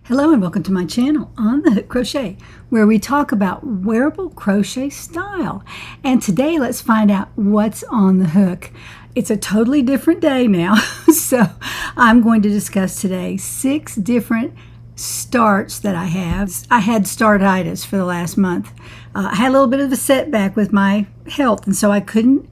Hello and welcome to my channel on the Hook Crochet, where we talk about wearable crochet style. And today let's find out what's on the hook. It's a totally different day now, so I'm going to discuss today 6 different starts that I have. I had startitis for the last month. I had a little bit of a setback with my health, and so I couldn't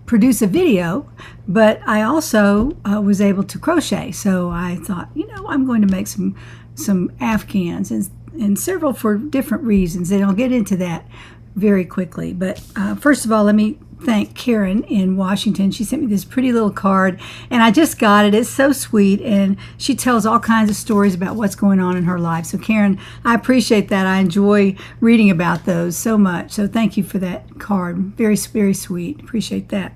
produce a video, but I also was able to crochet. So I thought, I'm going to make some Afghans and several for different reasons, and I'll get into that very quickly. But first of all, let me thank Karen in Washington. She sent me this pretty little card, and I just got it. It's so sweet, and she tells all kinds of stories about what's going on in her life. So Karen, I appreciate that. I enjoy reading about those so much. So thank you for that card. Very, very sweet. Appreciate that.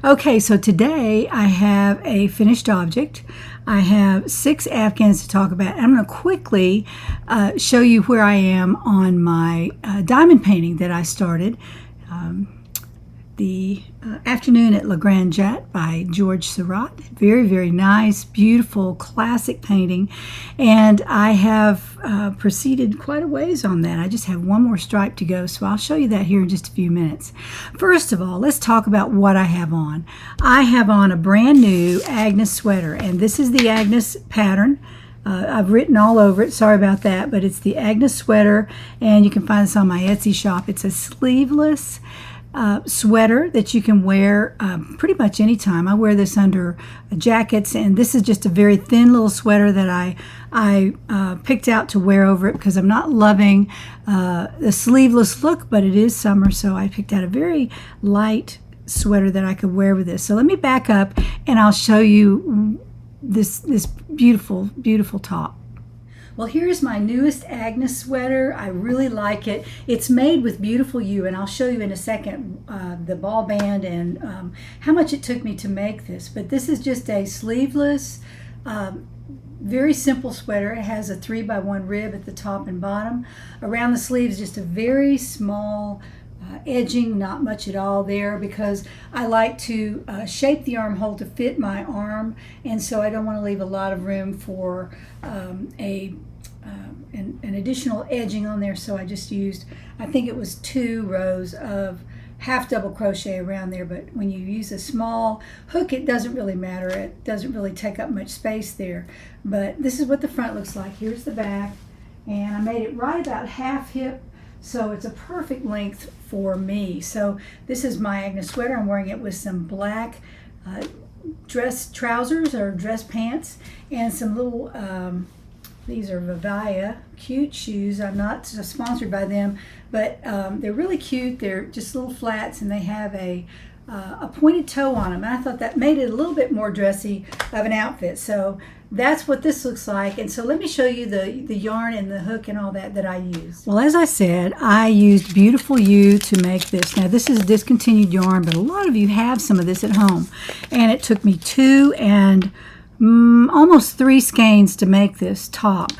Okay, so today I have a finished object. I have 6 Afghans to talk about. I'm going to quickly show you where I am on my diamond painting that I started. The Afternoon at Grande Jatte by Seurat. Very, very nice, beautiful, classic painting. And I have proceeded quite a ways on that. I just have one more stripe to go, so I'll show you that here in just a few minutes. First of all, let's talk about what I have on. I have on a brand new Agnes sweater, and this is the Agnes pattern. I've written all over it, sorry about that, but it's the Agnes sweater, and you can find this on my Etsy shop. It's a sleeveless sweater that you can wear pretty much anytime. I wear this under jackets, and this is just a very thin little sweater that I picked out to wear over it because I'm not loving the sleeveless look, but it is summer, so I picked out a very light sweater that I could wear with this. So let me back up and I'll show you this beautiful, beautiful top. Well, here's my newest Agnes sweater. I really like it. It's made with beautiful U, and I'll show you in a second the ball band and how much it took me to make this. But this is just a sleeveless, very simple sweater. It has a 3x1 rib at the top and bottom. Around the sleeves, just a very small edging, not much at all there, because I like to shape the armhole to fit my arm, and so I don't want to leave a lot of room for an additional edging on there. So I just used, I think it was 2 rows of half double crochet around there. But when you use a small hook, it doesn't really matter. It doesn't really take up much space there. But this is what the front looks like. Here's the back, and I made it right about half hip, so it's a perfect length for me. So this is my Agnes sweater. I'm wearing it with some black dress trousers or dress pants and some little these are Vivaya cute shoes. I'm not sponsored by them, but they're really cute. They're just little flats, and they have a pointed toe on them. And I thought that made it a little bit more dressy of an outfit. So that's what this looks like. And so let me show you the yarn and the hook and all that I used. Well, as I said, I used beautiful U to make this. Now, this is discontinued yarn, but a lot of you have some of this at home. And it took me 2 and almost 3 skeins to make this top.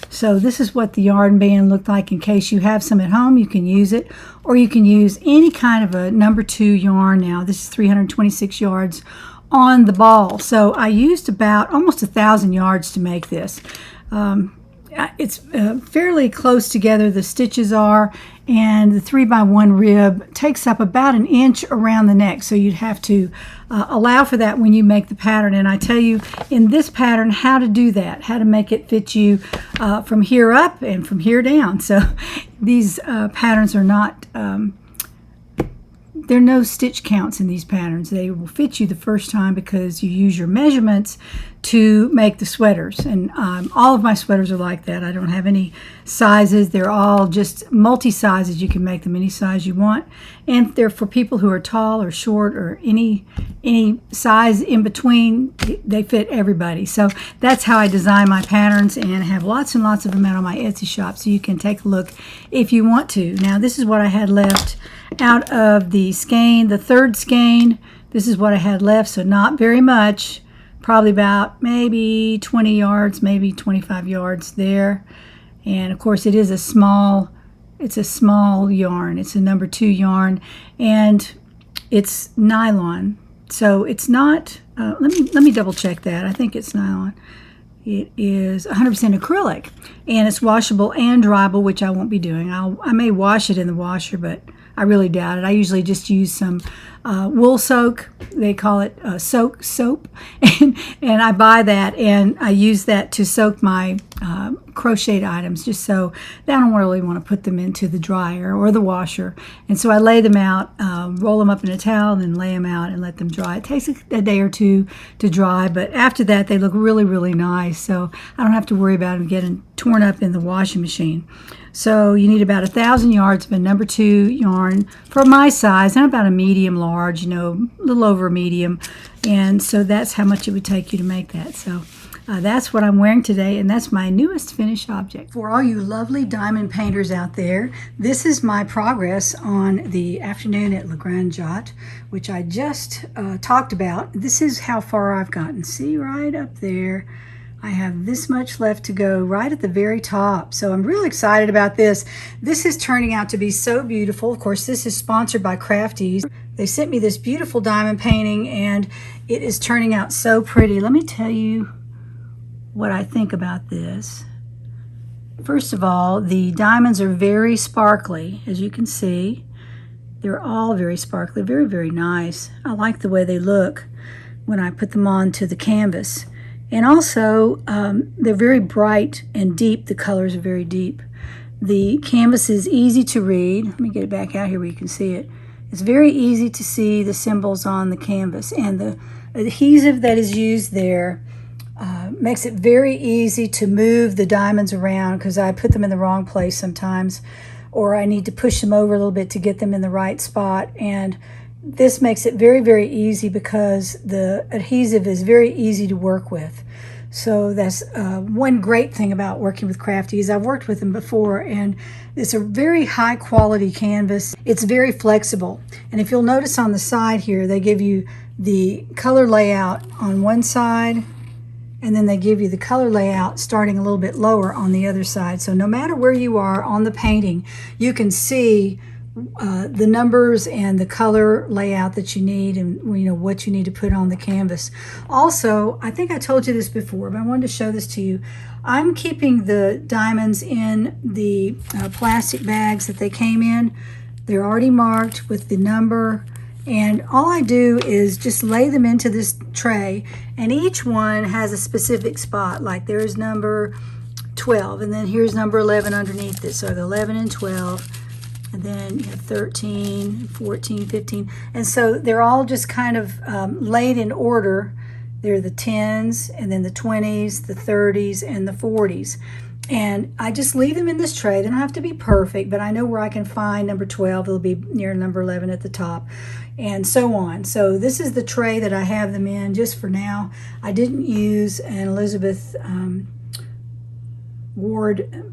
So this is what the yarn band looked like. In case you have some at home, you can use it, or you can use any kind of a number 2 yarn. Now this is 326 yards on the ball, so I used about almost 1,000 yards to make this. It's fairly close together, the stitches are, and the 3x1 rib takes up about 1 inch around the neck, so you'd have to allow for that when you make the pattern. And I tell you in this pattern how to do that, how to make it fit you from here up and from here down. So these patterns are not there are no stitch counts in these patterns. They will fit you the first time because you use your measurements to make the sweaters. And all of my sweaters are like that. I don't have any sizes. They're all just multi-sizes. You can make them any size you want. And they're for people who are tall or short or any size in between. They fit everybody. So that's how I design my patterns, and I have lots and lots of them out on my Etsy shop, so you can take a look if you want to. Now, this is what I had left out of the skein, the 3rd skein. This is what I had left, so not very much, probably about maybe 20 yards, maybe 25 yards there. And of course it is a small yarn. It's a number 2 yarn, and it's nylon, so it's not let me double check that. I think it's nylon. It is 100% acrylic, and it's washable and dryable, which I won't be doing. I may wash it in the washer, but I really doubt it. I usually just use some wool soak. They call it soak soap, and I buy that, and I use that to soak my crocheted items, just so I don't really want to put them into the dryer or the washer. And so I lay them out, roll them up in a towel, and then lay them out and let them dry. It takes a day or two to dry, but after that they look really, really nice. So I don't have to worry about them getting torn up in the washing machine. So you need about 1,000 yards of a number 2 yarn for my size, and about a medium large, a little over a medium. And so that's how much it would take you to make that. So that's what I'm wearing today, and that's my newest finished object. For all you lovely diamond painters out there, this is my progress on the afternoon at Grande, Jatte, which I just talked about. This is how far I've gotten. See, right up there. I have this much left to go right at the very top. So I'm really excited about this. This is turning out to be so beautiful. Of course, this is sponsored by CraftEase. They sent me this beautiful diamond painting, and it is turning out so pretty. Let me tell you what I think about this. First of all, the diamonds are very sparkly, as you can see. They're all very sparkly, very, very nice. I like the way they look when I put them onto the canvas. And also, they're very bright and deep. The colors are very deep. The canvas is easy to read. Let me get it back out here where you can see it. It's very easy to see the symbols on the canvas. And the adhesive that is used there makes it very easy to move the diamonds around, because I put them in the wrong place sometimes, or I need to push them over a little bit to get them in the right spot. And this makes it very, very easy because the adhesive is very easy to work with. So that's one great thing about working with CraftEase. I've worked with them before, and it's a very high quality canvas. It's very flexible. And if you'll notice on the side here, they give you the color layout on one side, and then they give you the color layout starting a little bit lower on the other side. So no matter where you are on the painting, you can see the numbers and the color layout that you need, and what you need to put on the canvas. Also, I think I told you this before, but I wanted to show this to you. I'm keeping the diamonds in the plastic bags that they came in. They're already marked with the number, and all I do is just lay them into this tray, and each one has a specific spot. Like there's number 12, and then here's number 11 underneath it. So the 11 and 12. And then you have 13, 14, 15. And so they're all just kind of laid in order. They're the 10s, and then the 20s, the 30s, and the 40s. And I just leave them in this tray. They don't have to be perfect, but I know where I can find number 12. It'll be near number 11 at the top, and so on. So this is the tray that I have them in just for now. I didn't use an Elizabeth Ward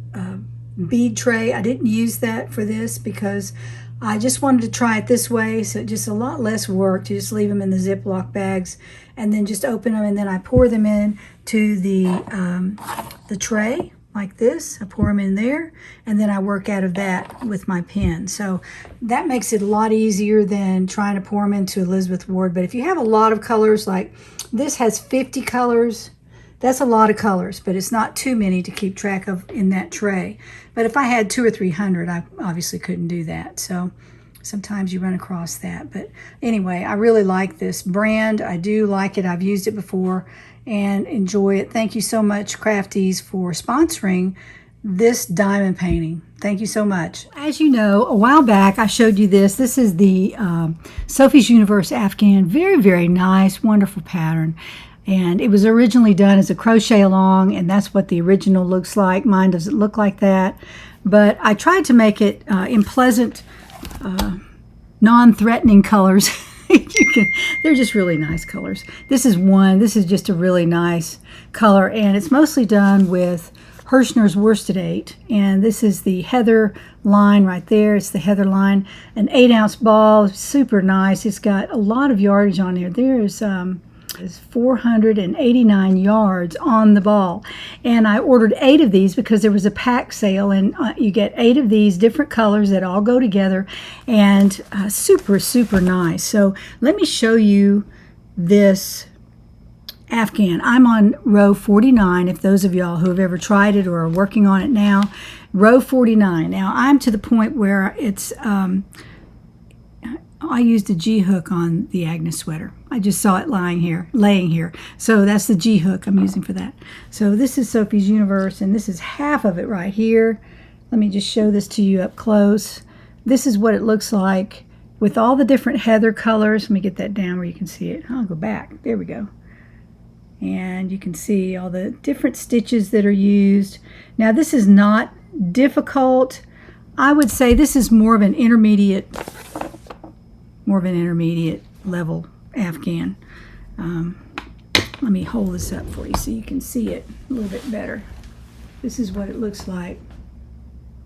bead tray. I didn't use that for this because I just wanted to try it this way, so just a lot less work to just leave them in the Ziploc bags and then just open them, and then I pour them in to the tray like this. I pour them in there, and then I work out of that with my pen. So that makes it a lot easier than trying to pour them into Elizabeth Ward. But if you have a lot of colors, like this has 50 colors, that's a lot of colors, but it's not too many to keep track of in that tray. But if I had 200 or 300, I obviously couldn't do that. So sometimes you run across that. But anyway, I really like this brand. I do like it. I've used it before and enjoy it. Thank you so much, CraftEase, for sponsoring this diamond painting. Thank you so much. As you know, a while back I showed you this. This is the Sophies Universe Afghan. Very, very nice, wonderful pattern. And it was originally done as a crochet along, and that's what the original looks like. Mine doesn't look like that. But I tried to make it in pleasant, non-threatening colors. They're just really nice colors. This is one. This is just a really nice color, and it's mostly done with Hirschner's worsted 8. And this is the heather line right there. It's the heather line. An 8-ounce ball, super nice. It's got a lot of yardage on there. There's 489 yards on the ball, and I ordered 8 of these because there was a pack sale, and you get 8 of these different colors that all go together, and super nice. So let me show you this Afghan. I'm on row 49, if those of y'all who have ever tried it or are working on it now. Row 49. Now I'm to the point where it's, I used a G hook on the Agnes sweater. I just saw it laying here. So that's the G hook I'm using for that. So this is Sophies Universe, and this is half of it right here. Let me just show this to you up close. This is what it looks like with all the different heather colors. Let me get that down where you can see it. I'll go back. There we go. And you can see all the different stitches that are used. Now this is not difficult. I would say this is more of an intermediate level Afghan. Let me hold this up for you so you can see it a little bit better. This is what it looks like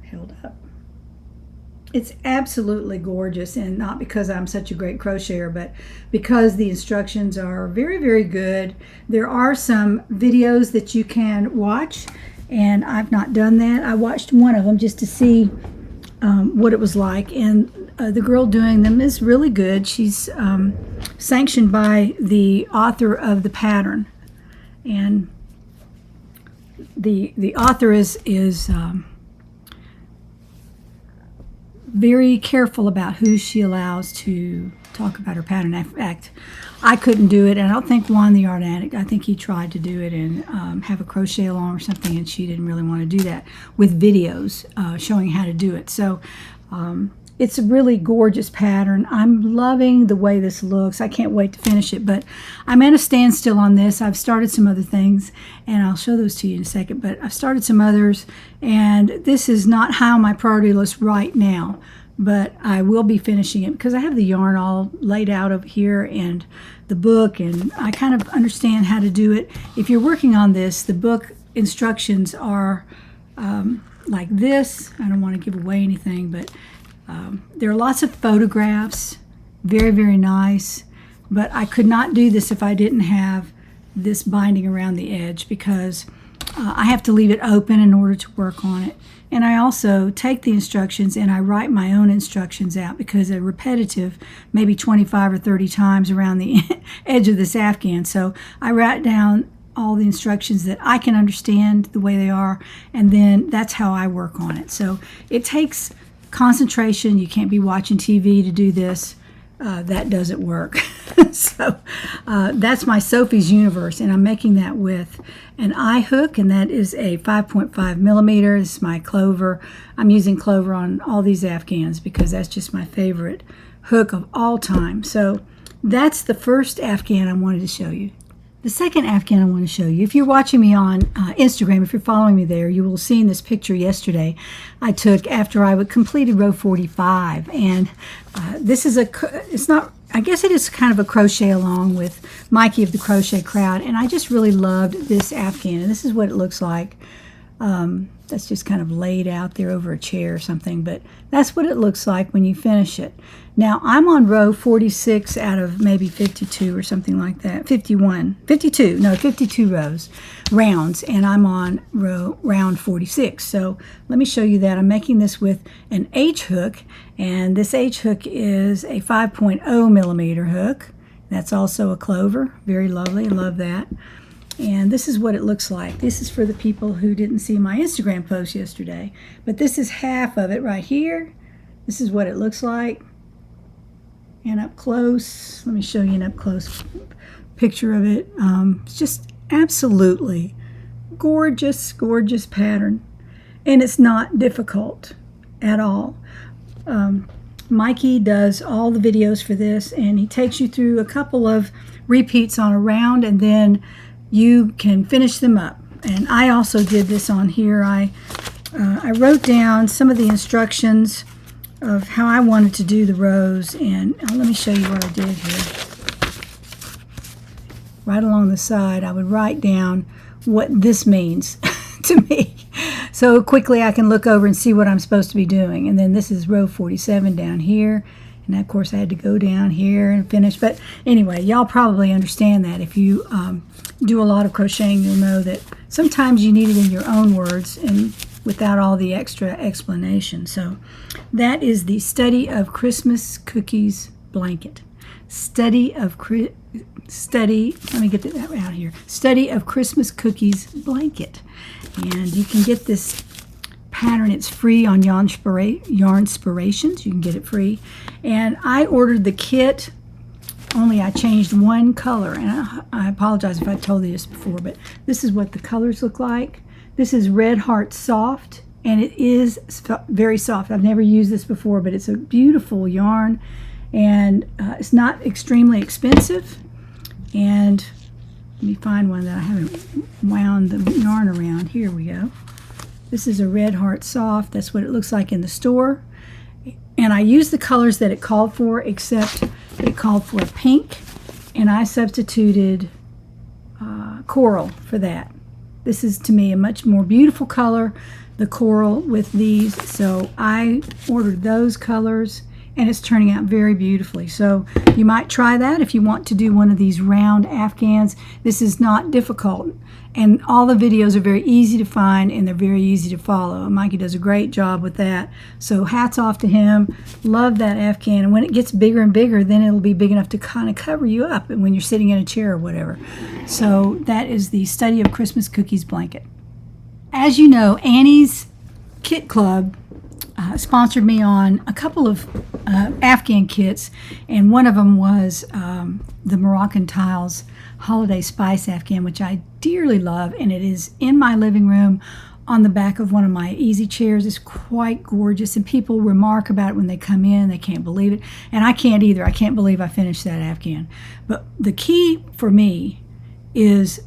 held up. It's absolutely gorgeous, and not because I'm such a great crocheter, but because the instructions are very, very good. There are some videos that you can watch, and I've not done that. I watched one of them just to see what it was like, and the girl doing them is really good. She's sanctioned by the author of the pattern, and the author is very careful about who she allows to talk about her pattern. In fact, I couldn't do it, and I don't think Juan the Art Addict, I think he tried to do it and have a crochet along or something, and she didn't really want to do that with videos showing how to do it. So it's a really gorgeous pattern. I'm loving the way this looks. I can't wait to finish it, but I'm at a standstill on this. I've started some other things, and I'll show those to you in a second, but I've started some others, and this is not high on my priority list right now, but I will be finishing it because I have the yarn all laid out over here and the book, and I kind of understand how to do it. If you're working on this, the book instructions are like this. I don't want to give away anything, but there are lots of photographs, very, very nice, but I could not do this if I didn't have this binding around the edge, because I have to leave it open in order to work on it. And I also take the instructions and I write my own instructions out, because they're repetitive, maybe 25 or 30 times around the edge of this Afghan. So I write down all the instructions that I can understand the way they are, and then that's how I work on it. So it takes concentration. You can't be watching TV to do this. That doesn't work. So that's my Sophies Universe, and I'm making that with an eye hook, and that is a 5.5 millimeter. This is my clover. I'm using clover on all these Afghans because that's just my favorite hook of all time. So that's the first Afghan I wanted to show you. The second Afghan I want to show you, if you're watching me on Instagram, if you're following me there, you will have seen this picture yesterday I took after I completed row 45. And this is it's not, I guess it is kind of a crochet along with Mikey of the Crochet Crowd. And I just really loved this Afghan. And this is what it looks like. That's just kind of laid out there over a chair or something, but that's what it looks like when you finish it. Now I'm on row 46 out of maybe 52 or something like that. 52 rounds, and I'm on round 46. So let me show you that. I'm making this with an H hook, and this H hook is a 5.0 millimeter hook. That's also a clover. Very lovely. I love that. And this is what it looks like. This is for the people who didn't see my Instagram post yesterday. But this is half of it right here. This is what it looks like. And up close, let me show you an up close picture of it. It's just absolutely gorgeous, gorgeous pattern. And it's not difficult at all. Mikey does all the videos for this, and he takes you through a couple of repeats on a round, and then you can finish them up. And I also did this on here. I wrote down some of the instructions of how I wanted to do the rows, and let me show you what I did here. Right along the side, I would write down what this means to me, so quickly I can look over and see what I'm supposed to be doing. And then this is row 47 down here, and of course I had to go down here and finish. But anyway, y'all probably understand that. If you do a lot of crocheting, you'll know that sometimes you need it in your own words and without all the extra explanation. So that is the Study of Christmas Cookies blanket. Study of study, let me get that out here, Study of Christmas Cookies blanket. And you can get this pattern. It's free on Yarn Inspirations. You can get it free. And I ordered the kit, only I changed one color. And I apologize if I told you this before, but this is what the colors look like. This is Red Heart Soft, and it is very soft. I've never used this before, but it's a beautiful yarn, and it's not extremely expensive. And let me find one that I haven't wound the yarn around. Here we go. This is a Red Heart Soft. That's what it looks like in the store. And I used the colors that it called for, except it called for pink, and I substituted coral for that. This is, to me, a much more beautiful color, the coral with these. So I ordered those colors, and it's turning out very beautifully. So you might try that if you want to do one of these round Afghans. This is not difficult, and all the videos are very easy to find, and they're very easy to follow. And Mikey does a great job with that. So hats off to him. Love that Afghan. And when it gets bigger and bigger, then it'll be big enough to kind of cover you up when you're sitting in a chair or whatever. So that is the Study of Christmas Cookies blanket. As you know, Annie's Kit Club sponsored me on a couple of Afghan kits, and one of them was the Moroccan Tiles Holiday Spice Afghan, which I dearly love, and it is in my living room on the back of one of my easy chairs. It's quite gorgeous, and people remark about it when they come in. They can't believe it, and I can't either. I can't believe I finished that Afghan. But the key for me is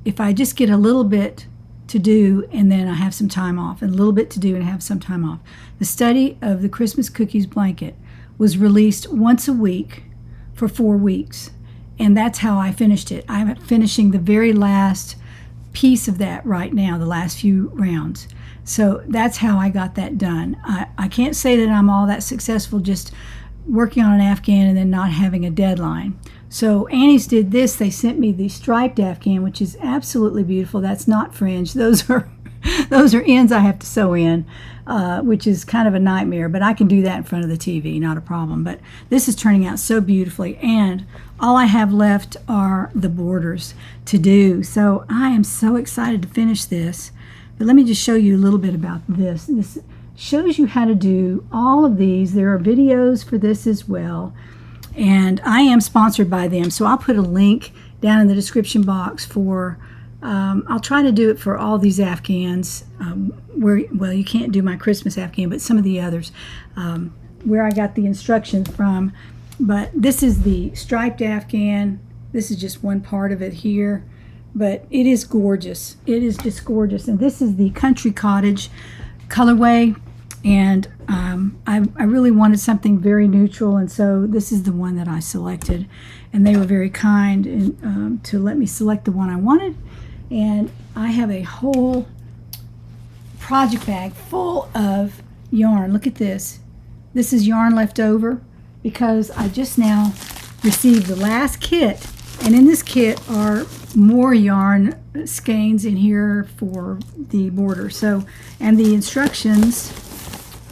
if I just get a little bit to do and then I have some time off, and a little bit to do and have some time off. The Study of the Christmas Cookies blanket was released once a week for 4 weeks, and that's how I finished it. I'm finishing the very last piece of that right now, the last few rounds. So that's how I got that done. I can't say that I'm all that successful just working on an Afghan and then not having a deadline. So Annie's did this. They sent me the striped Afghan, which is absolutely beautiful. That's not fringe. Those are ends I have to sew in, which is kind of a nightmare, but I can do that in front of the TV, not a problem. But this is turning out so beautifully, and all I have left are the borders to do. So I am so excited to finish this. But let me just show you a little bit about this. This shows you how to do all of these. There are videos for this as well. And I am sponsored by them, so I'll put a link down in the description box for, I'll try to do it for all these Afghans, well, you can't do my Christmas Afghan, but some of the others, where I got the instructions from. But this is the striped Afghan. This is just one part of it here, but it is gorgeous. It is just gorgeous. And this is the Country Cottage colorway. And I really wanted something very neutral, and so this is the one that I selected, and they were very kind and, to let me select the one I wanted. And I have a whole project bag full of yarn. Look at this. This is yarn left over because I just now received the last kit, and in this kit are more yarn skeins in here for the border. So, and the instructions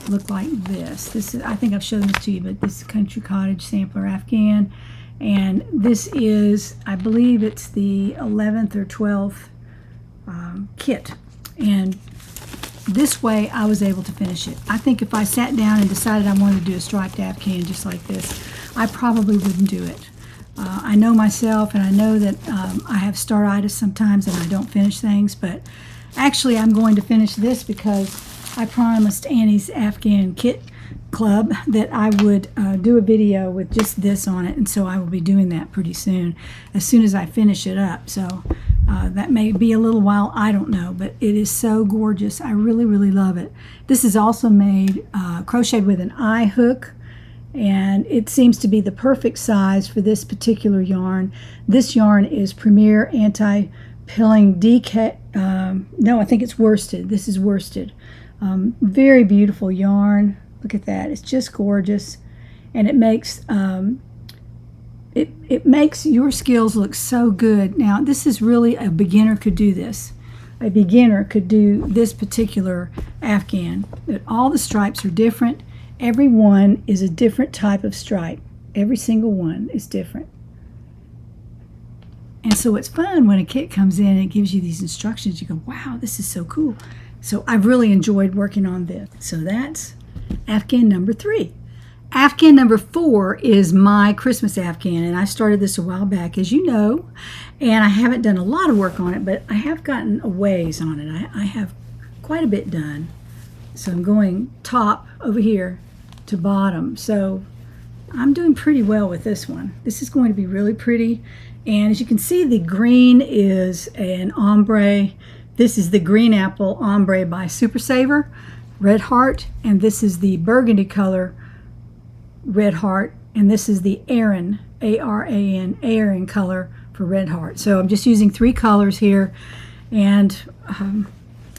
look like this. This is, I think I've shown this to you, but this is Country Cottage Sampler Afghan, and this is, I believe it's the 11th or 12th kit, and this way I was able to finish it. I think if I sat down and decided I wanted to do a striped Afghan just like this, I probably wouldn't do it. I know myself, and I know that I have startitis sometimes and I don't finish things, but actually I'm going to finish this because I promised Annie's Afghan Kit Club that I would do a video with just this on it, and so I will be doing that pretty soon, as soon as I finish it up. So that may be a little while, I don't know, but it is so gorgeous. I really, really love it. This is also made, crocheted with an eye hook, and it seems to be the perfect size for this particular yarn. This yarn is Premier Anti-Pilling DK, no, I think it's worsted. This is worsted. Very beautiful yarn. Look at that. It's just gorgeous, and it makes it makes your skills look so good. Now, this is really, a beginner could do this. A beginner could do this particular Afghan. All the stripes are different. Every one is a different type of stripe. Every single one is different. And so it's fun when a kit comes in and it gives you these instructions. You go, wow, this is so cool. So I've really enjoyed working on this. So that's Afghan number 3. Afghan number 4 is my Christmas Afghan, and I started this a while back, as you know, and I haven't done a lot of work on it, but I have gotten a ways on it. I have quite a bit done. So I'm going top over here to bottom. So I'm doing pretty well with this one. This is going to be really pretty. And as you can see, the green is an ombre. This is the green apple ombre by Super Saver, Red Heart. And this is the burgundy color, Red Heart. And this is the Aran, A-R-A-N, Aran color for Red Heart. So I'm just using 3 colors here. And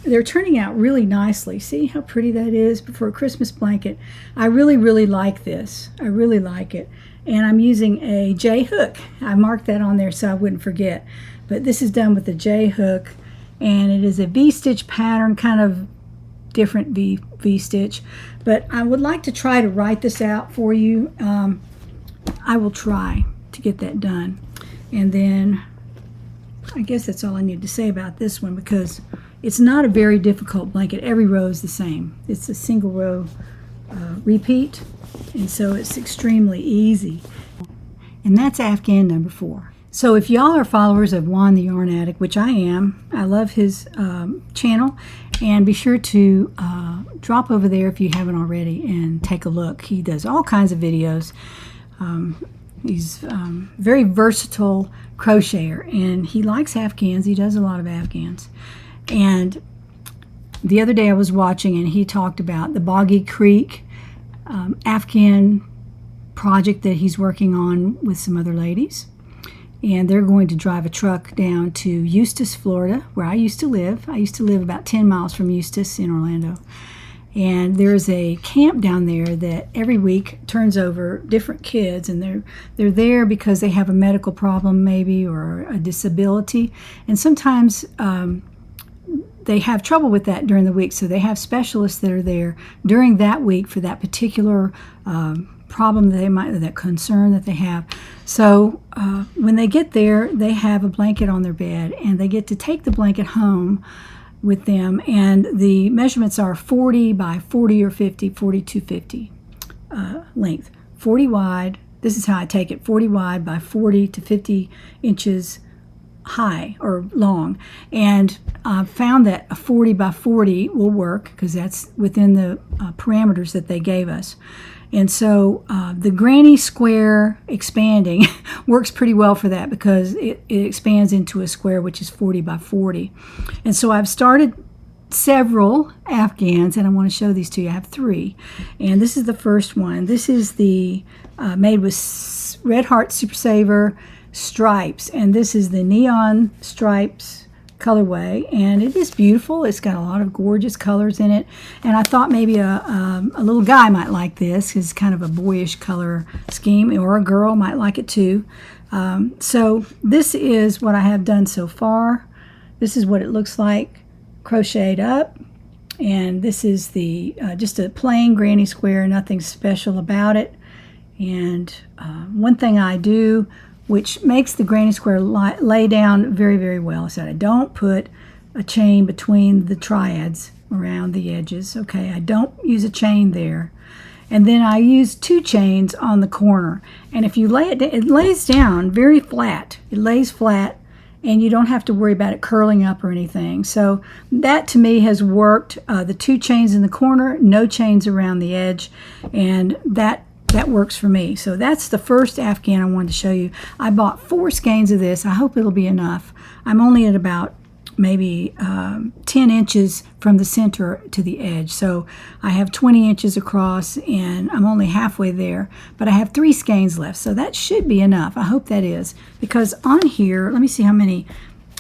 they're turning out really nicely. See how pretty that is for a Christmas blanket. I really, really like this. I really like it. And I'm using a J hook. I marked that on there so I wouldn't forget. But this is done with a J hook, and it is a V-stitch pattern, kind of different V-stitch. But I would like to try to write this out for you. I will try to get that done. And then I guess that's all I need to say about this one, because it's not a very difficult blanket. Every row is the same. It's a single row repeat, and so it's extremely easy. And that's Afghan number 4. So if y'all are followers of Juan the Yarn Addict, which I am, I love his channel, and be sure to drop over there if you haven't already and take a look. He does all kinds of videos. He's very versatile crocheter, and he likes Afghans. He does a lot of Afghans. And the other day I was watching, and he talked about the Boggy Creek Afghan project that he's working on with some other ladies. And they're going to drive a truck down to Eustis, Florida, where I used to live. I used to live about 10 miles from Eustis in Orlando. And there's a camp down there that every week turns over different kids, and they're there because they have a medical problem maybe, or a disability. And sometimes they have trouble with that during the week, so they have specialists that are there during that week for that particular problem that concern that they have. So when they get there, they have a blanket on their bed, and they get to take the blanket home with them, and the measurements are 40 by 40 or 50, 40 to 50 length. 40 wide, this is how I take it, 40 wide by 40 to 50 inches high or long. And I found that a 40 by 40 will work because that's within the parameters that they gave us. And so the granny square expanding works pretty well for that, because it expands into a square which is 40 by 40. And so I've started several Afghans, and I want to show these to you. I have 3. And this is the first one. This is the made with Red Heart Super Saver stripes, and this is the neon stripes colorway, and it is beautiful. It's got a lot of gorgeous colors in it, and I thought maybe a little guy might like this. It's kind of a boyish color scheme, or a girl might like it too. So this is what I have done so far. This is what it looks like crocheted up, and this is the just a plain granny square, nothing special about it. And one thing I do, which makes the granny square lay down very, very well, is that I don't put a chain between the triads around the edges. Okay, I don't use a chain there. And then I use 2 chains on the corner. And if you lay it down, it lays down very flat. It lays flat, and you don't have to worry about it curling up or anything. So that to me has worked. The 2 chains in the corner, no chains around the edge, and that works for me. So that's the first Afghan I wanted to show you. I bought 4 skeins of this. I hope it'll be enough. I'm only at about maybe 10 inches from the center to the edge. So I have 20 inches across, and I'm only halfway there. But I have 3 skeins left, so that should be enough. I hope that is. Because on here, let me see how many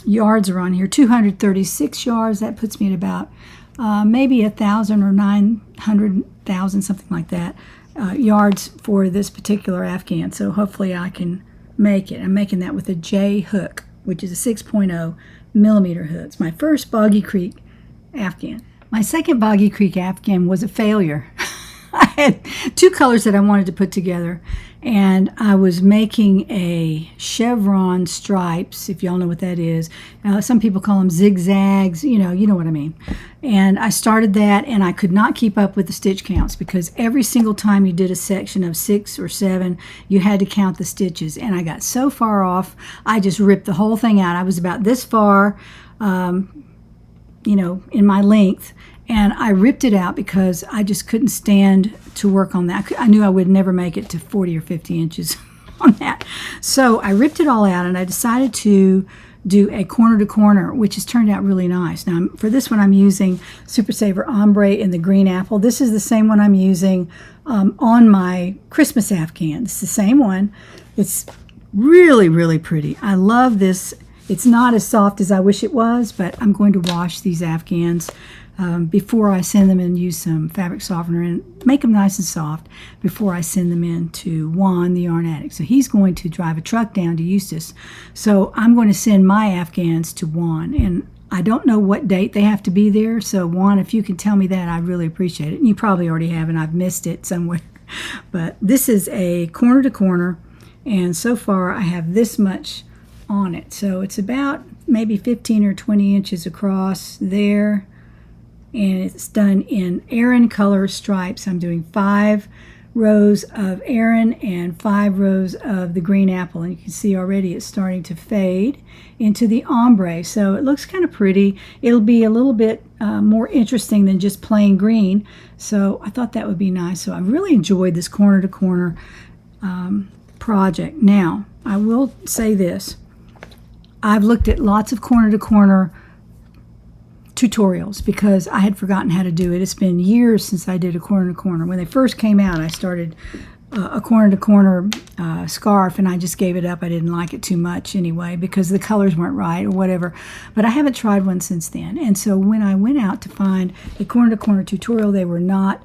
yards are on here. 236 yards. That puts me at about maybe 1,000 or 900,000, something like that. Yards for this particular Afghan, so hopefully I can make it. I'm making that with a J hook, which is a 6.0 millimeter hook. It's my first Boggy Creek Afghan. My second Boggy Creek Afghan was a failure. I had 2 colors that I wanted to put together, and I was making a chevron stripes, if y'all know what that is. Some people call them zigzags, you know what I mean. And I started that, and I could not keep up with the stitch counts because every single time you did a section of 6 or 7, you had to count the stitches, and I got so far off, I just ripped the whole thing out. I was about this far, in my length, and I ripped it out because I just couldn't stand to work on that. I knew I would never make it to 40 or 50 inches on that. So I ripped it all out, and I decided to do a corner to corner, which has turned out really nice. Now, for this one, I'm using Super Saver Ombre in the green apple. This is the same one I'm using on my Christmas Afghan. It's the same one. It's really, really pretty. I love this. It's not as soft as I wish it was, but I'm going to wash these Afghans before I send them and use some fabric softener and make them nice and soft before I send them in to Juan, the yarn addict. So he's going to drive a truck down to Eustis. So I'm going to send my Afghans to Juan, and I don't know what date they have to be there. So Juan, if you can tell me that, I'd really appreciate it. And you probably already have, and I've missed it somewhere. But this is a corner to corner, and so far I have this much on it. So it's about maybe 15 or 20 inches across there. And it's done in Aran color stripes. I'm doing 5 rows of Aran and 5 rows of the green apple, and you can see already it's starting to fade into the ombre, so it looks kind of pretty. It'll be a little bit more interesting than just plain green, so I thought that would be nice. So I really enjoyed this corner to corner project. Now I will say this, I've looked at lots of corner to corner tutorials because I had forgotten how to do it. It's been years since I did a corner to corner. When they first came out, I started a corner to corner scarf, and I just gave it up. I didn't like it too much anyway because the colors weren't right or whatever. But I haven't tried one since then. And so when I went out to find a corner to corner tutorial, they were not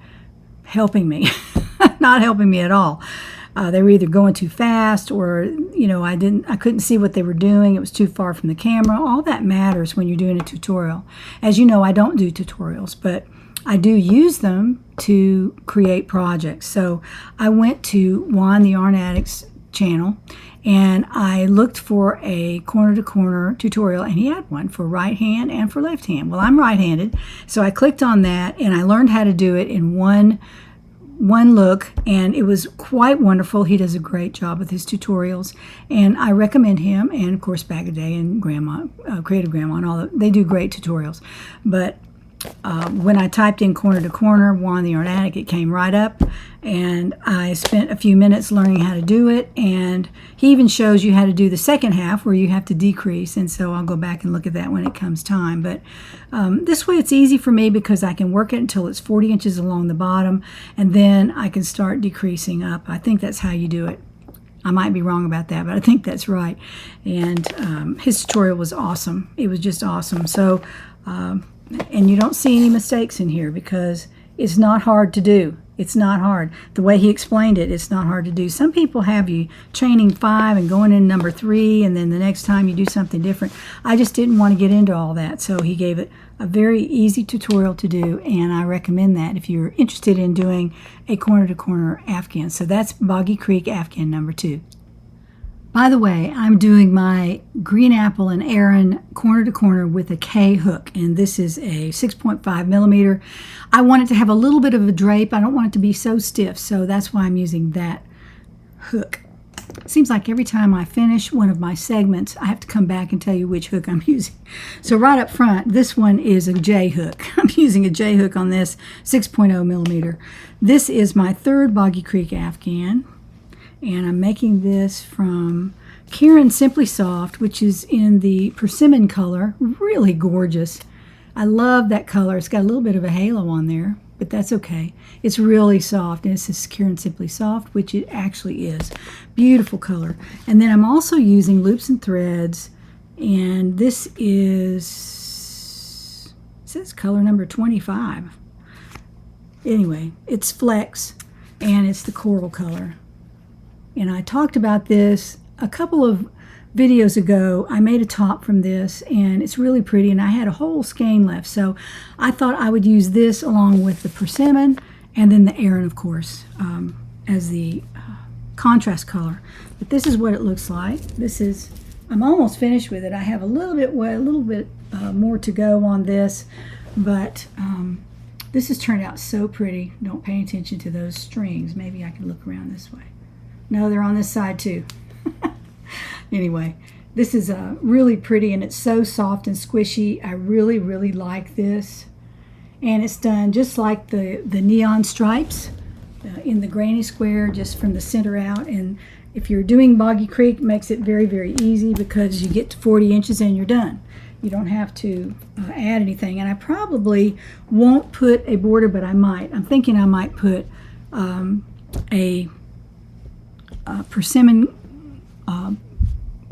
helping me, not helping me at all. They were either going too fast, or I couldn't see what they were doing. It was too far from the camera. All that matters when you're doing a tutorial. As you know, I don't do tutorials, but I do use them to create projects. So I went to Juan the Yarn Addict's channel, and I looked for a corner to corner tutorial, and he had one for right hand and for left hand. Well, I'm right-handed, so I clicked on that, and I learned how to do it in one look, and it was quite wonderful. He does a great job with his tutorials, and I recommend him, and of course Bag a Day and Grandma, Creative Grandma, and all that. They do great tutorials. But when I typed in corner to corner Juan the Yarn Addict, it came right up, and I spent a few minutes learning how to do it. And he even shows you how to do the second half where you have to decrease, and so I'll go back and look at that when it comes time. But this way it's easy for me because I can work it until it's 40 inches along the bottom, and then I can start decreasing up. I think that's how you do it. I might be wrong about that, but I think that's right. And his tutorial was awesome. It was just awesome. So and you don't see any mistakes in here because it's not hard to do. It's not hard. The way he explained it, it's not hard to do. Some people have you chaining 5 and going in number 3, and then the next time you do something different. I just didn't want to get into all that, so he gave it a very easy tutorial to do, and I recommend that if you're interested in doing a corner-to-corner Afghan. So that's Boggy Creek Afghan number 2. By the way, I'm doing my green apple and Aran corner to corner with a K hook, and this is a 6.5 millimeter. I want it to have a little bit of a drape. I don't want it to be so stiff, so that's why I'm using that hook. It seems like every time I finish one of my segments, I have to come back and tell you which hook I'm using. So right up front, this one is a J hook. I'm using a J hook on this 6.0 millimeter. This is my 3rd Boggy Creek Afghan. And I'm making this from Kieran Simply Soft, which is in the persimmon color. Really gorgeous. I love that color. It's got a little bit of a halo on there, but that's okay. It's really soft, and it says Kieran Simply Soft, which it actually is. Beautiful color. And then I'm also using loops and threads, and this is, it says color number 25. Anyway, it's Flex, and it's the coral color. And I talked about this a couple of videos ago. I made a top from this, and it's really pretty, and I had a whole skein left. So I thought I would use this along with the persimmon, and then the Aran, of course, as the contrast color. But this is what it looks like. I'm almost finished with it. I have a little bit more to go on this, but this has turned out so pretty. Don't pay attention to those strings. Maybe I can look around this way. No, they're on this side too. Anyway, this is really pretty, and it's so soft and squishy. I really, really like this. And it's done just like the neon stripes in the granny square, just from the center out. And if you're doing Boggy Creek, it makes it very, very easy because you get to 40 inches and you're done. You don't have to add anything. And I probably won't put a border, but I might. I'm thinking I might put a persimmon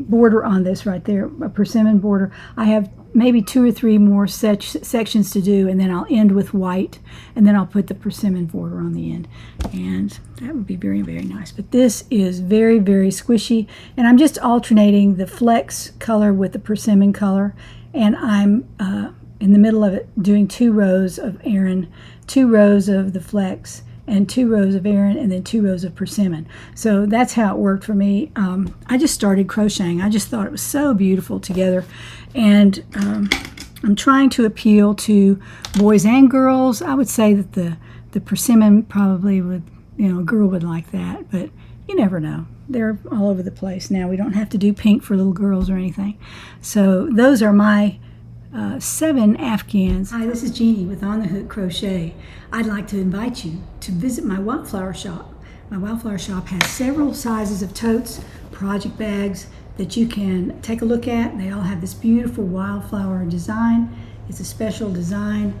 border on this right there, a persimmon border. I have maybe 2 or 3 more sections to do, and then I'll end with white, and then I'll put the persimmon border on the end, and that would be very, very nice. But this is very, very squishy, and I'm just alternating the flex color with the persimmon color, and I'm in the middle of it doing 2 rows of Aran, 2 rows of the flex, and 2 rows of Aran, and then 2 rows of persimmon. So that's how it worked for me. I just started crocheting. I just thought it was so beautiful together, and I'm trying to appeal to boys and girls. I would say that the persimmon probably would, a girl would like that, but you never know. They're all over the place now. We don't have to do pink for little girls or anything. So those are my 7 Afghans. Hi, this is Jeanne with On the Hook Crochet. I'd like to invite you to visit my wildflower shop. My wildflower shop has several sizes of totes, project bags that you can take a look at. They all have this beautiful wildflower design. It's a special design,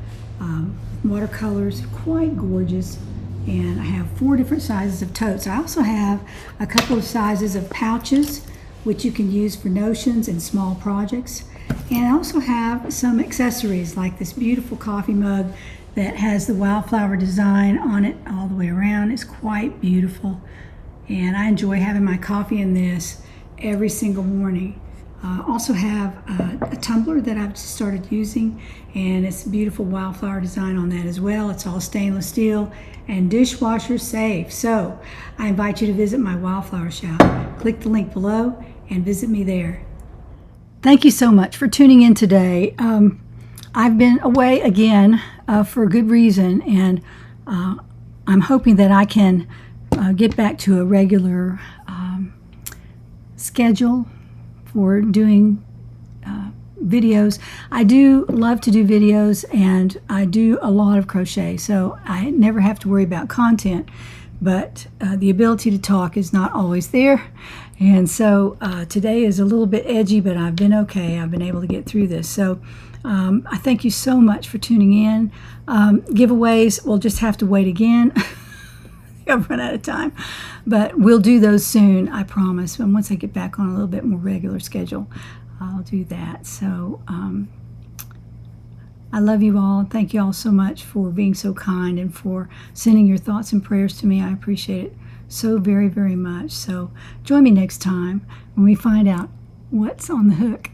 watercolors, quite gorgeous. And I have 4 different sizes of totes. I also have a couple of sizes of pouches, which you can use for notions and small projects. And I also have some accessories like this beautiful coffee mug that has the wildflower design on it all the way around. It's quite beautiful, and I enjoy having my coffee in this every single morning. Also have a tumbler that I've just started using, and it's a beautiful wildflower design on that as well. It's all stainless steel and dishwasher safe. So I invite you to visit my wildflower shop. Click the link below and visit me there. Thank you so much for tuning in today. I've been away again for a good reason, and I'm hoping that I can get back to a regular schedule for doing videos. I do love to do videos, and I do a lot of crochet, so I never have to worry about content, but the ability to talk is not always there. And so today is a little bit edgy, but I've been okay. I've been able to get through this. So I thank you so much for tuning in. Giveaways, we'll just have to wait again. I've run out of time, but we'll do those soon, I promise. And once I get back on a little bit more regular schedule, I'll do that. So I love you all. Thank you all so much for being so kind and for sending your thoughts and prayers to me. I appreciate it so very, very much. So join me next time when we find out what's on the hook.